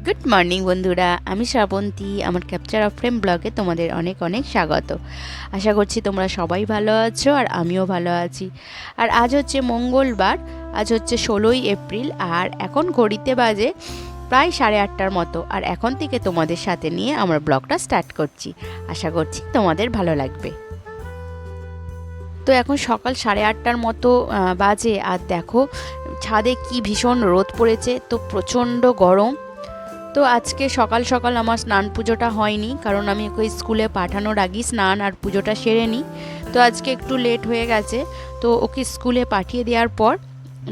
Good morning বন্ধুরা, আমি শ্রাবন্তী। আমার ক্যাপচার অফ ফ্রেম ব্লগে তোমাদের অনেক অনেক স্বাগত। আশা করছি তোমরা সবাই ভালো আছো আর আমিও ভালো আছি। আর আজ হচ্ছে মঙ্গলবার, আজ হচ্ছে 16ই এপ্রিল, আর এখন ঘড়িতে বাজে প্রায় 8:30টার মতো। আর এখন থেকে তোমাদের সাথে নিয়ে আমার ব্লগটা স্টার্ট করছি। আশা করছি তোমাদের ভালো লাগবে। তো এখন সকাল 8:30টার মতো বাজে, আর দেখো ছাদে কি ভীষণ রোদ পড়েছে, তো প্রচণ্ড গরম। তো আজকে সকাল সকাল আমার স্নান পুজোটা হয়নি, কারণ আমি ওকে স্কুলে পাঠানোর আগেই স্নান আর পুজোটা সেরে নিই। তো আজকে একটু লেট হয়ে গেছে। তো ওকে স্কুলে পাঠিয়ে দেওয়ার পর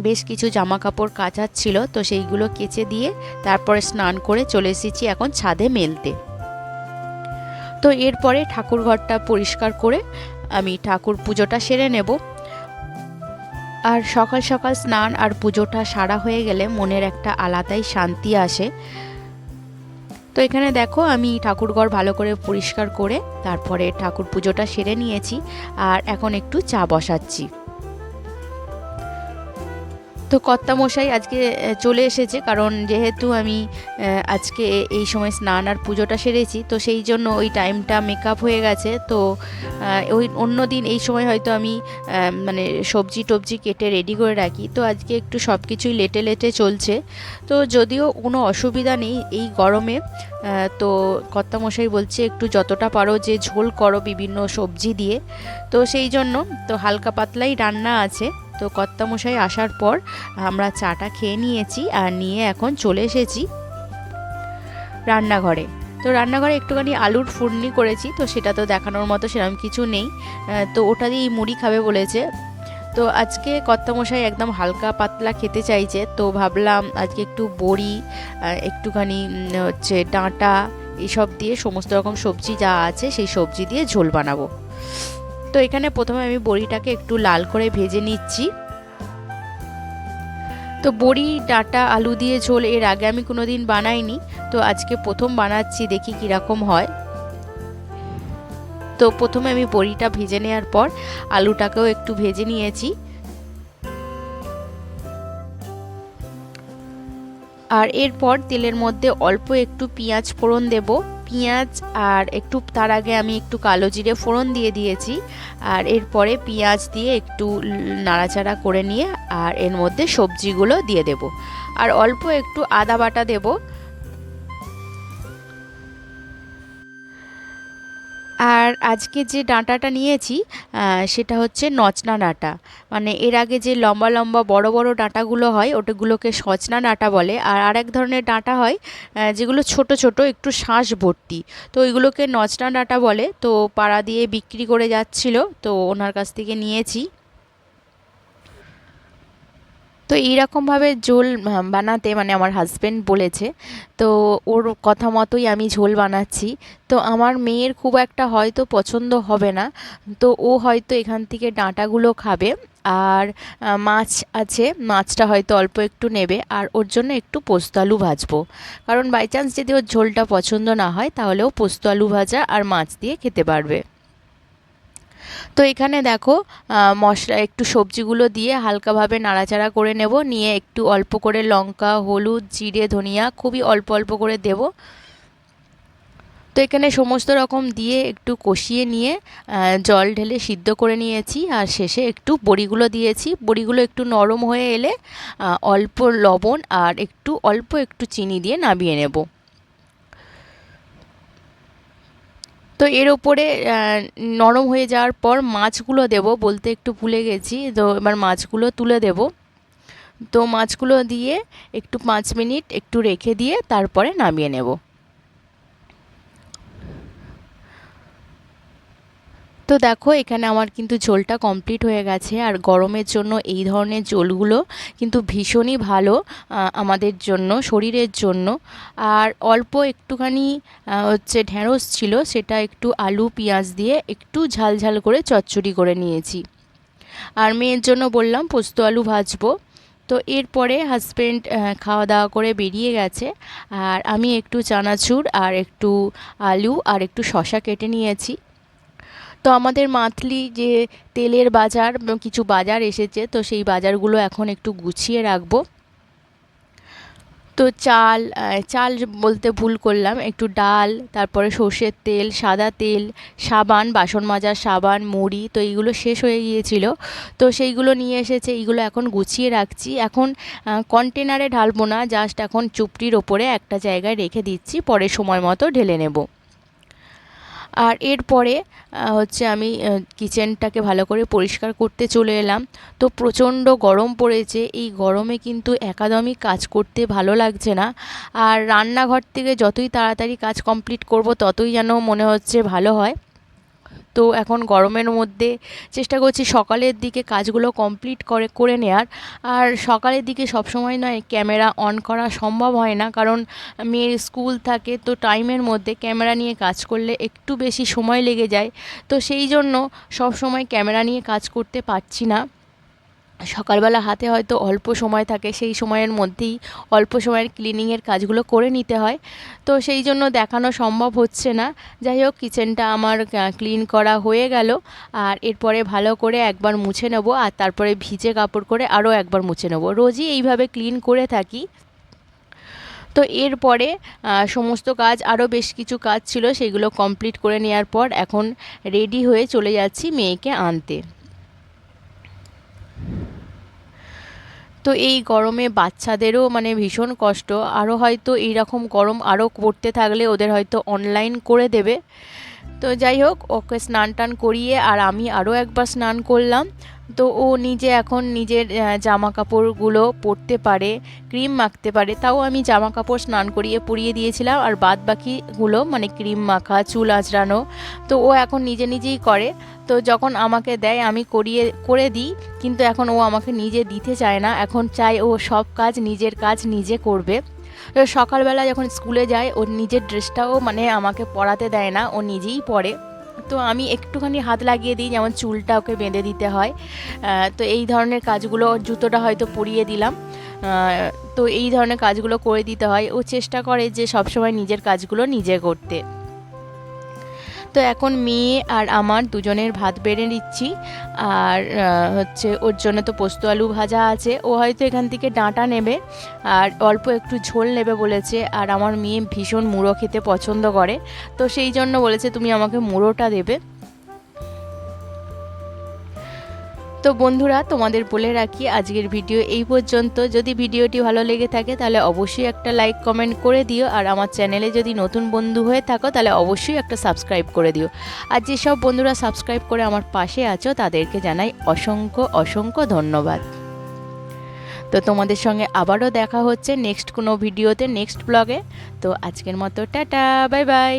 বেশ কিছু জামা কাপড় কাচার ছিল, তো সেইগুলো কেচে দিয়ে তারপরে স্নান করে চলে এসেছি এখন ছাদে মেলতে। তো এরপরে ঠাকুর ঘরটা পরিষ্কার করে আমি ঠাকুর পুজোটা সেরে নেব। আর সকাল সকাল স্নান আর পুজোটা সারা হয়ে গেলে মনের একটা আলাদাই শান্তি আসে। তো এখানে দেখো আমি ঠাকুরঘর ভালো করে পরিষ্কার করে তারপরে ঠাকুর পুজোটা সেরে নিয়েছি, আর এখন একটু চা বসাচ্ছি। তো কর্তামশাই আজকে চলে এসেছে, কারণ যেহেতু আমি আজকে এই সময় স্নান আর পুজোটা সেরেছি, তো সেই জন্য ওই টাইমটা মেকআপ হয়ে গেছে। তো ওই অন্য দিন এই সময় হয়তো আমি মানে সবজি টবজি কেটে রেডি করে রাখি, তো আজকে একটু সব কিছুই লেটে লেটে চলছে। তো যদিও কোনো অসুবিধা নেই এই গরমে। তো কর্তামশাই বলছে একটু যতটা পারো যে ঝোল করো বিভিন্ন সবজি দিয়ে, তো সেই জন্য তো হালকা পাতলাই রান্না আছে। তো কর্তামশাই আসার পর আমরা চাটা খেয়ে নিয়েছি, আর নিয়ে এখন চলে এসেছি রান্নাঘরে। তো রান্নাঘরে একটুখানি আলুর ফুরনি করেছি, তো সেটা তো দেখানোর মতো সেরকম কিছু নেই। তো ওটা দিয়েই মুড়ি খাবে বলেছে। তো আজকে কর্তামশাই একদম হালকা পাতলা খেতে চাইছে, তো ভাবলাম আজকে একটু বড়ি, একটুখানি হচ্ছে ডাঁটা, এইসব দিয়ে সমস্ত রকম সবজি যা আছে সেই সবজি দিয়ে ঝোল বানাবো। তো এখানে প্রথমে আমি বড়িটাকে একটু লাল করে ভেজে নিচ্ছি। তো বড়ি ডাঁটা আলু দিয়ে ঝোল এর আগে আমি কোনোদিন বানাইনি, তো আজকে প্রথম বানাচ্ছি, দেখি কীরকম হয়। তো প্রথমে আমি বড়িটা ভেজে নেওয়ার পর আলুটাকেও একটু ভেজে নিয়েছি। আর এরপর তেলের মধ্যে অল্প একটু পেঁয়াজ ফোড়ন দেব। পেঁয়াজ আর একটু তার আগে আমি একটু কালো জিরে ফোড়ন দিয়ে দিয়েছি। আর এরপরে পেঁয়াজ দিয়ে একটু নাড়াচাড়া করে নিয়ে আর এর মধ্যে সবজিগুলো দিয়ে দেব, আর অল্প একটু আদা বাটা দেব। আর আজকে যে ডাঁটাটা নিয়েছি সেটা হচ্ছে নচনা ডাঁটা। মানে এর আগে যে লম্বা লম্বা বড় বড় ডাঁটাগুলো হয় ওটাগুলোকে সজনা ডাঁটা বলে, আর আরেক ধরনের ডাঁটা হয় যেগুলো ছোট ছোট একটু শাঁস ভর্তি, তো ওইগুলোকে নচনা ডাঁটা বলে। তো পাড়া দিয়ে বিক্রি করে যাচ্ছিল, তো ওনার কাছ থেকে নিয়েছি। তো এইরকমভাবে ঝোল বানাতে মানে আমার হাজব্যান্ড বলেছে, তো ওর কথা মতোই আমি ঝোল বানাচ্ছি। তো আমার মেয়ের খুব একটা হয়তো পছন্দ হবে না, তো ও হয়তো এখান থেকে ডাঁটাগুলো খাবে। আর মাছ আছে, মাছটা হয়তো অল্প একটু নেবে, আর ওর জন্য একটু পোস্ত আলু ভাজবো, কারণ বাই চান্স যদি ওর ঝোলটা পছন্দ না হয় তাহলেও পোস্ত আলু ভাজা আর মাছ দিয়ে খেতে পারবে। তো এখানে দেখো মশলা একটু সবজিগুলো দিয়ে হালকাভাবে নাড়াচাড়া করে নেব, নিয়ে একটু অল্প করে লঙ্কা হলুদ জিরে ধনিয়া খুবই অল্প অল্প করে দেব। তো এখানে সমস্ত রকম দিয়ে একটু কষিয়ে নিয়ে জল ঢেলে সিদ্ধ করে নিয়েছি, আর শেষে একটু বড়িগুলো দিয়েছি। বড়িগুলো একটু নরম হয়ে এলে অল্প লবণ আর একটু অল্প একটু চিনি দিয়ে নামিয়ে নেব। তো এর ওপরে নরম হয়ে যাওয়ার পর মাছগুলো দেব, বলতে একটু ভুলে গেছি। তো এবার মাছগুলো তুলে দেব। তো মাছগুলো দিয়ে একটু 5 মিনিট একটু রেখে দিয়ে তারপরে নামিয়ে নেব। তো দেখো এখানে আমার কিন্তু ঝোলটা কমপ্লিট হয়ে গেছে, আর গরমের জন্য এই ধরনের ঝোলগুলো কিন্তু ভীষণই ভালো আমাদের জন্য, শরীরের জন্য। আর অল্প একটুখানি হচ্ছে ঢ্যাঁড়স ছিল, সেটা একটু আলু পেঁয়াজ দিয়ে একটু ঝাল ঝাল করে চচ্চড়ি করে নিয়েছি। আর মেয়ের জন্য বললাম পোস্ত আলু ভাজবো। তো এরপরে হাজব্যান্ড খাওয়া দাওয়া করে বেরিয়ে গেছে, আর আমি একটু চানাচুর আর একটু আলু আর একটু শসা কেটে নিয়েছি। তো আমাদের মান্থলি যে তেলের বাজার কিছু বাজার এসেছে, তো সেই বাজারগুলো এখন একটু গুছিয়ে রাখবো। তো চাল চাল বলতে ভুল করলাম, একটু ডাল, তারপরে সর্ষের তেল, সাদা তেল, সাবান, বাসন মাজার সাবান, মুড়ি, তো এইগুলো শেষ হয়ে গিয়েছিল। তো সেইগুলো নিয়ে এসেছে, এইগুলো এখন গুছিয়ে রাখছি। এখন কন্টেনারে ঢালবো না, জাস্ট এখন চুপড়ির ওপরে একটা জায়গায় রেখে দিচ্ছি, পরে সময় মতো ঢেলে নেব। আর এরপরে হচ্ছে আমি কিচেনটাকে ভালো করে পরিষ্কার করতে চলে এলাম। তো প্রচণ্ড গরম পড়েছে, এই গরমে কিন্তু একদমই কাজ করতে ভালো লাগছে না। আর রান্নাঘর থেকে যতই তাড়াতাড়ি কাজ কমপ্লিট করব ততই যেন মনে হচ্ছে ভালো হয়। তো এখন গরমের মধ্যে চেষ্টা করছি সকালের দিকে কাজগুলো কমপ্লিট করে নেওয়ার। আর সকালের দিকে সবসময় নয় ক্যামেরা অন করা সম্ভব হয় না, কারণ মেয়ের স্কুল থাকে, তো টাইমের মধ্যে ক্যামেরা নিয়ে কাজ করলে একটু বেশি সময় লেগে যায়। তো সেই জন্য সব সময় ক্যামেরা নিয়ে কাজ করতে পারছি না। সকালবেলা হাতে হয়তো অল্প সময় থাকে, সেই সময়ের মধ্যেই অল্প সময়ের ক্লিনিংয়ের কাজগুলো করে নিতে হয়, তো সেই জন্য দেখানো সম্ভব হচ্ছে না। যাই হোক, কিচেনটা আমার ক্লিন করা হয়ে গেল। আর এরপরে ভালো করে একবার মুছে নেব, আর তারপরে ভিজে কাপড় করে আরও একবার মুছে নেব। রোজই এইভাবে ক্লিন করে থাকি। তো এরপরে সমস্ত কাজ, আরও বেশ কিছু কাজ ছিল, সেগুলো কমপ্লিট করে নেওয়ার পর এখন রেডি হয়ে চলে যাচ্ছি মেয়েকে আনতে। তো এই গরমে বাচ্চাদেরও মানে ভীষণ কষ্ট, আরও হয়তো এইরকম গরম আরও পড়তে থাকলে ওদের হয়তো অনলাইন করে দেবে। তো যাই হোক, ওকে স্নান টান করিয়ে আর আমি আরও একবার স্নান করলাম। তো ও নিজে এখন নিজের জামা কাপড়গুলো পরতে পারে, ক্রিম মাখতে পারে, তাও আমি জামা কাপড় স্নান করিয়ে পরিয়ে দিয়েছিলাম, আর বাদ বাকিগুলো মানে ক্রিম মাখা, চুল আঁচড়ানো, তো ও এখন নিজে নিজেই করে। তো যখন আমাকে দেয় আমি করে দিই, কিন্তু এখন ও আমাকে নিজে দিতে চায় না, এখন চায় ও সব কাজ নিজের কাজ নিজে করবে। তো সকালবেলা যখন স্কুলে যায় ওর নিজের ড্রেসটাও মানে আমাকে পরাতে দেয় না, ও নিজেই পরে। তো আমি একটুখানি হাত লাগিয়ে দিই, যেমন চুলটা ওকে বেঁধে দিতে হয়। তো এই ধরনের কাজগুলো, ওর জুতোটা হয়তো পরিয়ে দিলাম, তো এই ধরনের কাজগুলো করে দিতে হয়। ও চেষ্টা করে যে সবসময় নিজের কাজগুলো নিজে করতে। তো এখন মেয়ে আর আমার দুজনের ভাত বেড়ে নিচ্ছি। আর হচ্ছে ওর জন্য তো পোস্ত আলু ভাজা আছে, ও হয়তো এখান থেকে ডাঁটা নেবে আর অল্প একটু ঝোল নেবে বলেছে। আর আমার মেয়ে ভীষণ মুড়ো খেতে পছন্দ করে, তো সেই জন্য বলেছে তুমি আমাকে মুড়োটা দেবে। তো বন্ধুরা, তোমাদের বলে রাখি আজকের ভিডিও এই পর্যন্ত। যদি ভিডিওটি ভালো লেগে থাকে তাহলে অবশ্যই একটা লাইক কমেন্ট করে দিও, আর আমার চ্যানেলে যদি নতুন বন্ধু হয়ে থাকো তাহলে অবশ্যই একটা সাবস্ক্রাইব করে দিও। আর যেসব বন্ধুরা সাবস্ক্রাইব করে আমার পাশে আছো তাদেরকে জানাই অসংখ্য অসংখ্য ধন্যবাদ। তো তোমাদের সঙ্গে আবারও দেখা হচ্ছে নেক্সট কোনো ভিডিওতে, নেক্সট ব্লগে। তো আজকের মতো টাটা, বাই বাই।